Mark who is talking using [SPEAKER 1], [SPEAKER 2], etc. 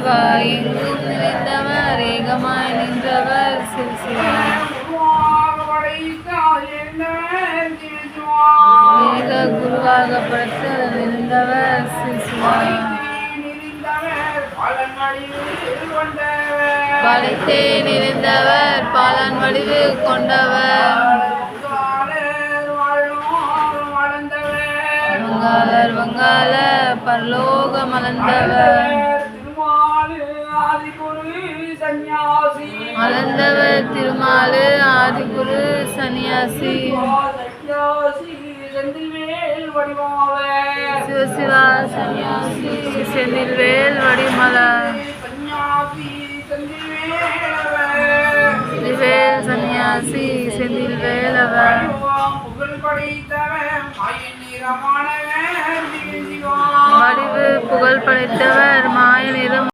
[SPEAKER 1] சிவாய் எங்கும் நிறைந்தவர் ஏகமாய் நின்றவர் சிவசிவா ஏக குருவாக படைத்து நின்றவர் சிவசிவா படைத்தே நிறைந்தவர் பாலன் வடிவு கொண்டவர் வங்காள பரலோக மலர்ந்தவர் மலர்ந்தவர் திருமாலு ஆதிகுரு சன்னியாசி சிவசிவா சன்னியாசி செந்தில்வேல் வடிமலர் செந்தில்வேல் சன்னியாசி செந்தில்வேலவர் வடிவு புகழ் படைத்தவர் மாய நிறம்